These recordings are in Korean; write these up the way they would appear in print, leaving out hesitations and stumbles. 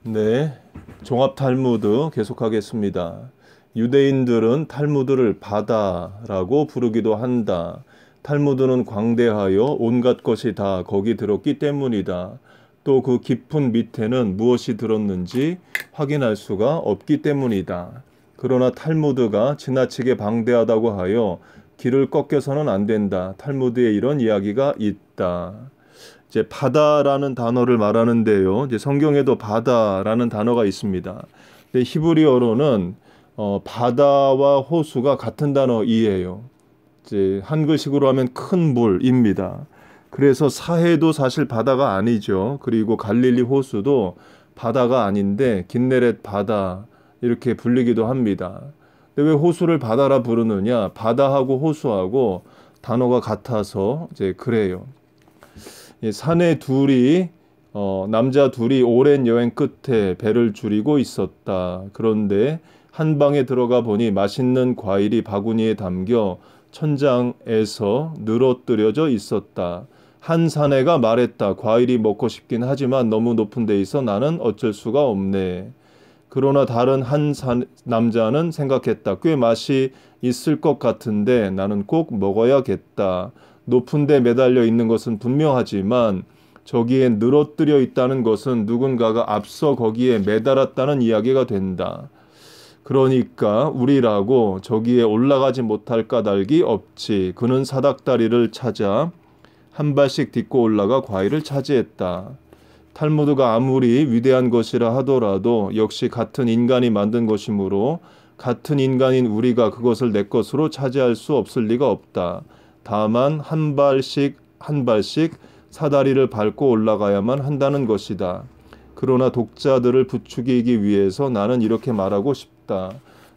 네, 종합 탈무드 계속하겠습니다. 유대인들은 탈무드를 바다라고 부르기도 한다. 탈무드는 광대하여 온갖 것이 다 거기 들었기 때문이다. 또 그 깊은 밑에는 무엇이 들었는지 확인할 수가 없기 때문이다. 그러나 탈무드가 지나치게 방대하다고 하여 길을 꺾여서는 안 된다. 탈무드에 이런 이야기가 있다. 이제 바다라는 단어를 말하는데요. 이제 성경에도 바다라는 단어가 있습니다. 근데 히브리어로는 바다와 호수가 같은 단어이에요. 이제 한글식으로 하면 큰 물입니다. 그래서 사해도 사실 바다가 아니죠. 그리고 갈릴리 호수도 바다가 아닌데 긴네렛 바다 이렇게 불리기도 합니다. 근데 왜 호수를 바다라 부르느냐? 바다하고 호수하고 단어가 같아서 이제 그래요. 사내 둘이 남자 둘이 오랜 여행 끝에 배를 줄이고 있었다. 그런데 한 방에 들어가 보니 맛있는 과일이 바구니에 담겨 천장에서 늘어뜨려져 있었다. 한 사내가 말했다. 과일이 먹고 싶긴 하지만 너무 높은 데 있어 나는 어쩔 수가 없네. 그러나 다른 한 남자는 생각했다. 꽤 맛이 있을 것 같은데 나는 꼭 먹어야겠다. 높은 데 매달려 있는 것은 분명하지만 저기에 늘어뜨려 있다는 것은 누군가가 앞서 거기에 매달았다는 이야기가 된다. 그러니까 우리라고 저기에 올라가지 못할 까닭이 없지. 그는 사닥다리를 찾아 한 발씩 딛고 올라가 과일을 차지했다. 탈무드가 아무리 위대한 것이라 하더라도 역시 같은 인간이 만든 것이므로 같은 인간인 우리가 그것을 내 것으로 차지할 수 없을 리가 없다. 다만 한 발씩 한 발씩 사다리를 밟고 올라가야만 한다는 것이다. 그러나 독자들을 부추기기 위해서 나는 이렇게 말하고 싶다.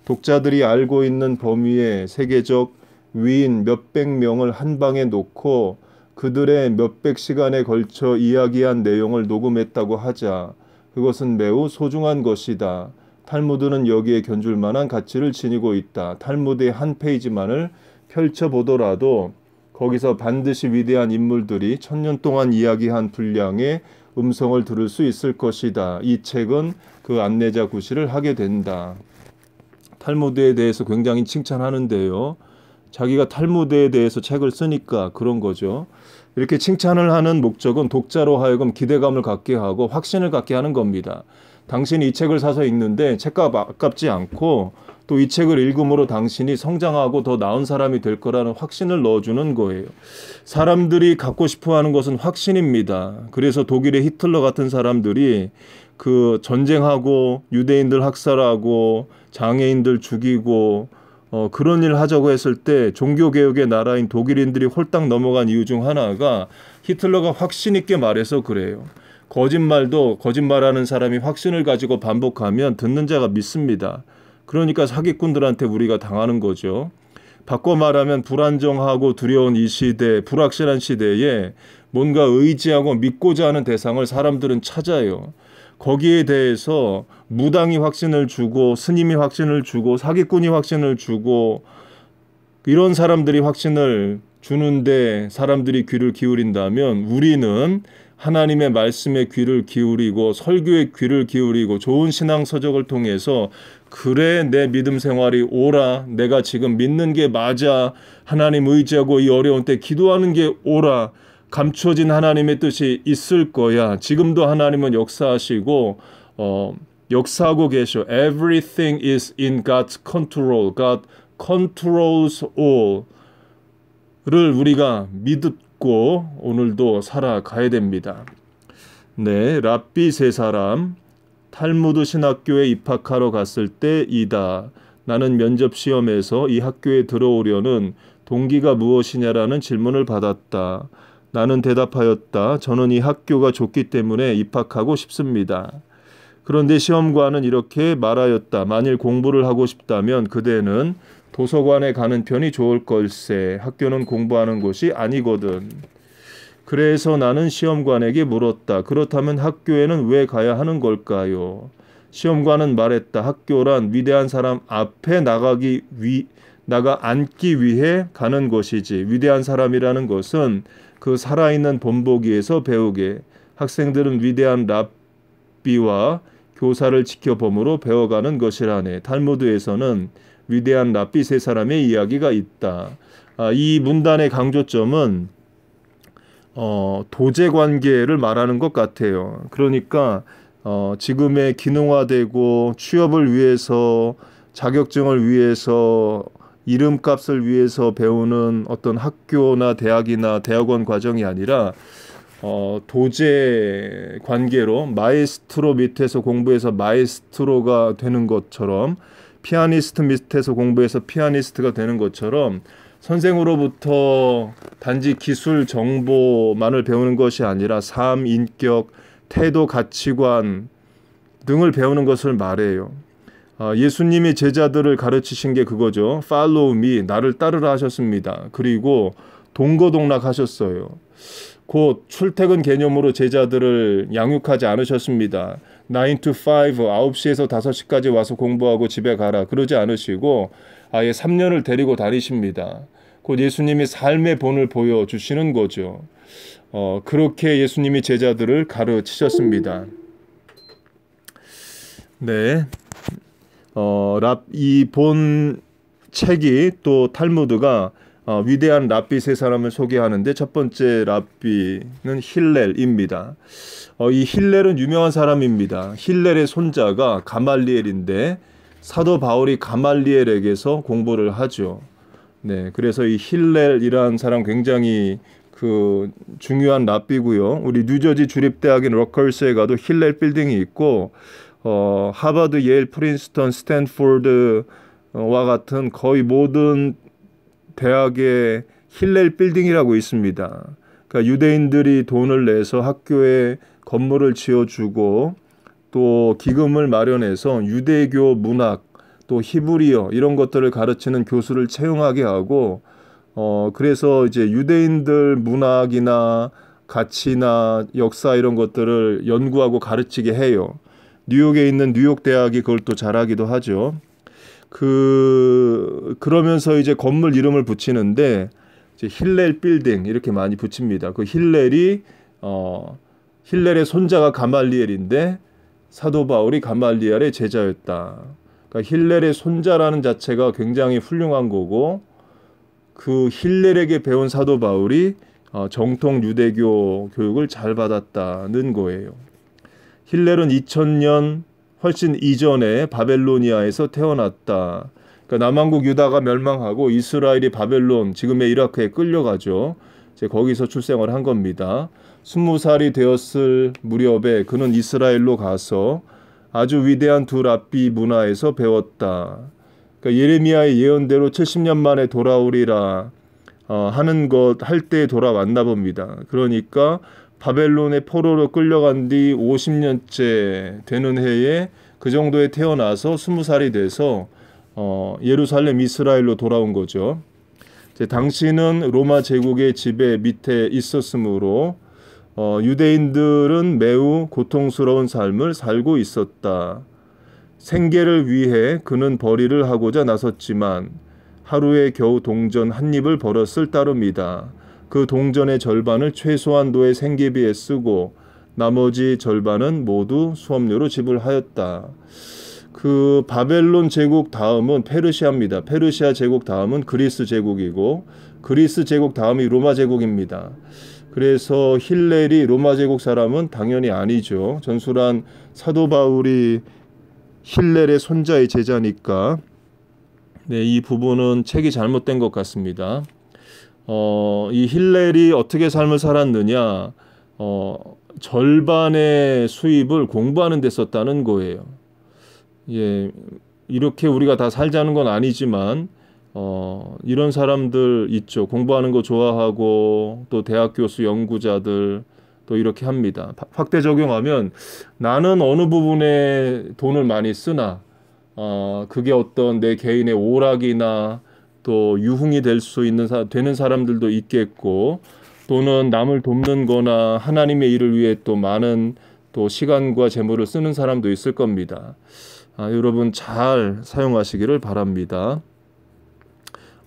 독자들이 알고 있는 범위의 세계적 위인 몇백 명을 한 방에 놓고 그들의 몇백 시간에 걸쳐 이야기한 내용을 녹음했다고 하자. 그것은 매우 소중한 것이다. 탈무드는 여기에 견줄 만한 가치를 지니고 있다. 탈무드의 한 페이지만을 펼쳐보더라도 거기서 반드시 위대한 인물들이 1000년 동안 이야기한 분량의 음성을 들을 수 있을 것이다. 이 책은 그 안내자 구실을 하게 된다. 탈무드에 대해서 굉장히 칭찬하는데요. 자기가 탈무드에 대해서 책을 쓰니까 그런 거죠. 이렇게 칭찬을 하는 목적은 독자로 하여금 기대감을 갖게 하고 확신을 갖게 하는 겁니다. 당신이 이 책을 사서 읽는데 책값 아깝지 않고 또 이 책을 읽음으로 당신이 성장하고 더 나은 사람이 될 거라는 확신을 넣어주는 거예요. 사람들이 갖고 싶어하는 것은 확신입니다. 그래서 독일의 히틀러 같은 사람들이 그 전쟁하고 유대인들 학살하고 장애인들 죽이고 그런 일 하자고 했을 때 종교개혁의 나라인 독일인들이 홀딱 넘어간 이유 중 하나가 히틀러가 확신 있게 말해서 그래요. 거짓말도 거짓말하는 사람이 확신을 가지고 반복하면 듣는 자가 믿습니다. 그러니까 사기꾼들한테 우리가 당하는 거죠. 바꿔 말하면 불안정하고 두려운 이 시대, 불확실한 시대에 뭔가 의지하고 믿고자 하는 대상을 사람들은 찾아요. 거기에 대해서 무당이 확신을 주고 스님이 확신을 주고 사기꾼이 확신을 주고 이런 사람들이 확신을 주는데 사람들이 귀를 기울인다면 우리는 하나님의 말씀에 귀를 기울이고 설교에 귀를 기울이고 좋은 신앙 서적을 통해서 그래 내 믿음 생활이 옳아 내가 지금 믿는 게 맞아 하나님 의지하고 이 어려운 때 기도하는 게 옳아 감춰진 하나님의 뜻이 있을 거야. 지금도 하나님은 역사하시고 역사하고 계셔. Everything is in God's control. God controls all. 를 우리가 믿고 오늘도 살아가야 됩니다. 네, 랍비 세 사람 탈무드 신학교에 입학하러 갔을 때이다. 나는 면접 시험에서 이 학교에 들어오려는 동기가 무엇이냐라는 질문을 받았다. 나는 대답하였다. 저는 이 학교가 좋기 때문에 입학하고 싶습니다. 그런데 시험관은 이렇게 말하였다. 만일 공부를 하고 싶다면 그대는 도서관에 가는 편이 좋을 걸세. 학교는 공부하는 곳이 아니거든. 그래서 나는 시험관에게 물었다. 그렇다면 학교에는 왜 가야 하는 걸까요? 시험관은 말했다. 학교란 위대한 사람 앞에 나가 앉기 위해 가는 것이지. 위대한 사람이라는 것은 그 살아있는 본보기에서 배우게. 학생들은 위대한 랍비와 교사를 지켜봄으로 배워가는 것이라네. 탈무드에서는 위대한 랍비 세 사람의 이야기가 있다. 이 문단의 강조점은 도제 관계를 말하는 것 같아요. 그러니까 지금의 기능화되고 취업을 위해서, 자격증을 위해서, 이름값을 위해서 배우는 어떤 학교나 대학이나 대학원 과정이 아니라 도제 관계로 마에스트로 밑에서 공부해서 마에스트로가 되는 것처럼, 피아니스트 밑에서 공부해서 피아니스트가 되는 것처럼 선생으로부터 단지 기술 정보만을 배우는 것이 아니라 삶, 인격, 태도, 가치관 등을 배우는 것을 말해요. 예수님이 제자들을 가르치신 게 그거죠. Follow me, 나를 따르라 하셨습니다. 그리고 동거동락하셨어요. 곧 출퇴근 개념으로 제자들을 양육하지 않으셨습니다. 9 to 5, 9시에서 5시까지 와서 공부하고 집에 가라. 그러지 않으시고 아예 3년을 데리고 다니십니다. 곧 예수님이 삶의 본을 보여주시는 거죠. 그렇게 예수님이 제자들을 가르치셨습니다. 네. 이 본 책이 또 탈무드가 위대한 랍비 세 사람을 소개하는데 첫 번째 랍비는 힐렐입니다. 이 힐렐은 유명한 사람입니다. 힐렐의 손자가 가말리엘인데 사도 바울이 가말리엘에게서 공부를 하죠. 네, 그래서 이 힐렐이라는 사람 굉장히 중요한 랍비고요. 우리 뉴저지 주립대학인 러커스에 가도 힐렐 빌딩이 있고 하버드, 예일, 프린스턴, 스탠포드와 같은 거의 모든 대학에 힐렐 빌딩이라고 있습니다. 그러니까 유대인들이 돈을 내서 학교에 건물을 지어주고 또 기금을 마련해서 유대교 문학, 또 히브리어 이런 것들을 가르치는 교수를 채용하게 하고 그래서 이제 유대인들 문학이나 가치나 역사 이런 것들을 연구하고 가르치게 해요. 뉴욕에 있는 뉴욕 대학이 그걸 또 잘하기도 하죠. 그러면서 이제 건물 이름을 붙이는데 이제 힐렐 빌딩 이렇게 많이 붙입니다. 그 힐렐의 손자가 가말리엘인데 사도 바울이 가말리엘의 제자였다. 그러니까 힐렐의 손자라는 자체가 굉장히 훌륭한 거고 그 힐렐에게 배운 사도 바울이 정통 유대교 교육을 잘 받았다는 거예요. 힐렐은 2000년 훨씬 이전에 바벨로니아에서 태어났다. 그러니까 남왕국 유다가 멸망하고 이스라엘이 바벨론, 지금의 이라크에 끌려가죠. 이제 거기서 출생을 한 겁니다. 20살이 되었을 무렵에 그는 이스라엘로 가서 아주 위대한 두 랍비 문화에서 배웠다. 그러니까 예레미야의 예언대로 70년 만에 돌아오리라 할 때 돌아왔나 봅니다. 그러니까 바벨론의 포로로 끌려간 뒤 50년째 되는 해에 그 정도에 태어나서 20살이 돼서 예루살렘 이스라엘로 돌아온 거죠. 당시는 로마 제국의 지배 밑에 있었으므로 유대인들은 매우 고통스러운 삶을 살고 있었다. 생계를 위해 그는 벌이를 하고자 나섰지만 하루에 겨우 동전 한 입을 벌었을 따름이다. 그 동전의 절반을 최소한도의 생계비에 쓰고 나머지 절반은 모두 수업료로 지불하였다. 그 바벨론 제국 다음은 페르시아입니다. 페르시아 제국 다음은 그리스 제국이고 그리스 제국 다음이 로마 제국입니다. 그래서 힐렐이 로마 제국 사람은 당연히 아니죠. 전술한 사도 바울이 힐렐의 손자의 제자니까 네, 이 부분은 책이 잘못된 것 같습니다. 이 힐렐이 어떻게 삶을 살았느냐, 절반의 수입을 공부하는 데 썼다는 거예요. 예, 이렇게 우리가 다 살자는 건 아니지만 이런 사람들 있죠. 공부하는 거 좋아하고 또 대학 교수 연구자들 또 이렇게 합니다. 확대 적용하면 나는 어느 부분에 돈을 많이 쓰나, 그게 어떤 내 개인의 오락이나 또 유흥이 되는 사람들도 있겠고, 또는 남을 돕는 거나 하나님의 일을 위해 또 많은 또 시간과 재물을 쓰는 사람도 있을 겁니다. 여러분 잘 사용하시기를 바랍니다.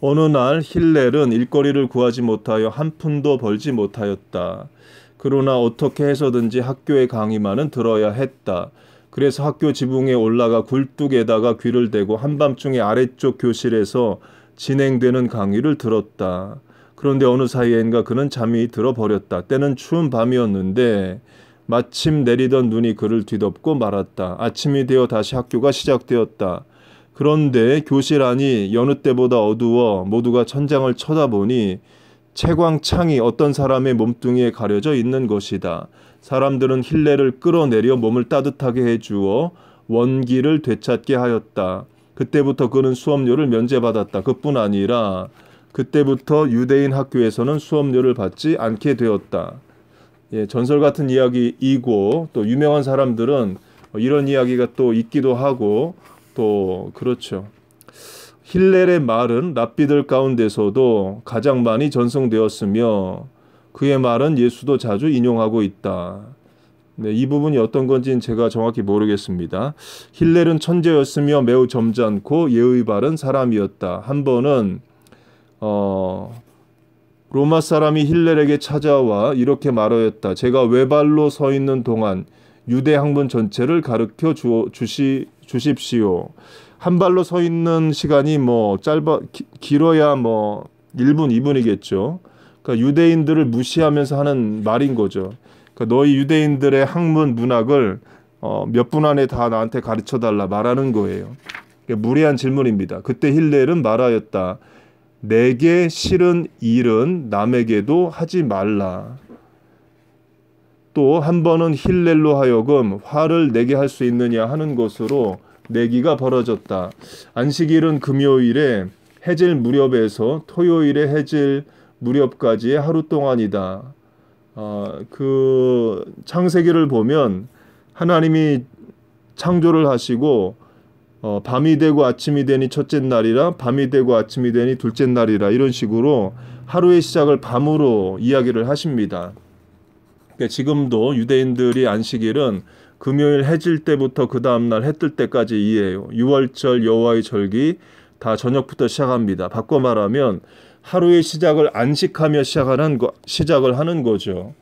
어느 날 힐렐은 일거리를 구하지 못하여 한 푼도 벌지 못하였다. 그러나 어떻게 해서든지 학교의 강의만은 들어야 했다. 그래서 학교 지붕에 올라가 굴뚝에다가 귀를 대고 한밤중에 아래쪽 교실에서 진행되는 강의를 들었다. 그런데 어느 사이엔가 그는 잠이 들어버렸다. 때는 추운 밤이었는데 마침 내리던 눈이 그를 뒤덮고 말았다. 아침이 되어 다시 학교가 시작되었다. 그런데 교실 안이 여느 때보다 어두워 모두가 천장을 쳐다보니 채광창이 어떤 사람의 몸뚱이에 가려져 있는 것이다. 사람들은 힐레를 끌어내려 몸을 따뜻하게 해주어 원기를 되찾게 하였다. 그때부터 그는 수업료를 면제받았다. 그뿐 아니라 그때부터 유대인 학교에서는 수업료를 받지 않게 되었다. 예, 전설 같은 이야기이고 또 유명한 사람들은 이런 이야기가 또 있기도 하고 또 그렇죠. 힐렐의 말은 랍비들 가운데서도 가장 많이 전송되었으며 그의 말은 예수도 자주 인용하고 있다. 네, 이 부분이 어떤 건지는 제가 정확히 모르겠습니다. 힐렐은 천재였으며 매우 점잖고 예의 바른 사람이었다. 한 번은 로마 사람이 힐렐에게 찾아와 이렇게 말하였다. 제가 외발로 서 있는 동안 유대 학문 전체를 가르쳐 주십시오. 한 발로 서 있는 시간이 길어야 1분, 2분이겠죠. 그러니까 유대인들을 무시하면서 하는 말인 거죠. 그러니까 너희 유대인들의 학문 문학을 몇 분 안에 다 나한테 가르쳐 달라 말하는 거예요. 그러니까 무례한 질문입니다. 그때 힐렐은 말하였다. 내게 싫은 일은 남에게도 하지 말라. 또 한 번은 힐렐로 하여금 화를 내게 할 수 있느냐 하는 것으로 내기가 벌어졌다. 안식일은 금요일에 해질 무렵에서 토요일에 해질 무렵까지의 하루 동안이다. 그 창세기를 보면 하나님이 창조를 하시고 밤이 되고 아침이 되니 첫째 날이라 밤이 되고 아침이 되니 둘째 날이라 이런 식으로 하루의 시작을 밤으로 이야기를 하십니다. 그러니까 지금도 유대인들이 안식일은 금요일 해질 때부터 그 다음날 해 뜰 때까지 이해해요. 유월절 여호와의 절기 다 저녁부터 시작합니다. 바꿔 말하면 하루의 시작을 안식하며 시작을 하는 거죠.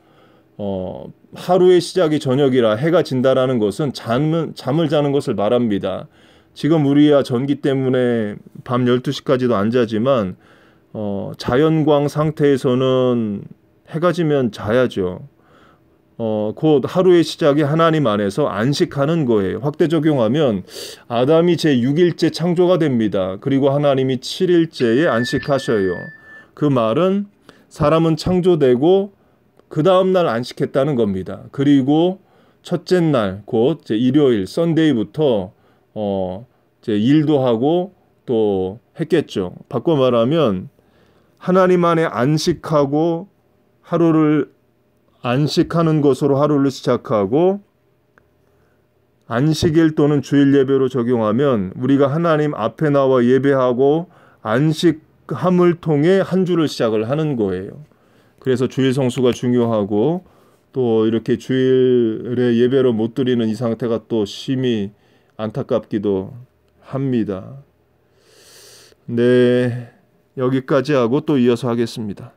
하루의 시작이 저녁이라 해가 진다라는 것은 잠을 자는 것을 말합니다. 지금 우리야 전기 때문에 밤 12시까지도 안 자지만 자연광 상태에서는 해가 지면 자야죠. 곧 하루의 시작이 하나님 안에서 안식하는 거예요. 확대 적용하면 아담이 제6일째 창조가 됩니다. 그리고 하나님이 7일째에 안식하셔요. 그 말은 사람은 창조되고 그 다음날 안식했다는 겁니다. 그리고 첫째 날, 곧 일요일, 썬데이부터 일도 하고 또 했겠죠. 바꿔 말하면 하나님 안에 안식하고 안식하는 것으로 하루를 시작하고 안식일 또는 주일 예배로 적용하면 우리가 하나님 앞에 나와 예배하고 안식함을 통해 한 주를 시작을 하는 거예요. 그래서 주일 성수가 중요하고 또 이렇게 주일에 예배를 못 드리는 이 상태가 또 심히 안타깝기도 합니다. 네, 여기까지 하고 또 이어서 하겠습니다.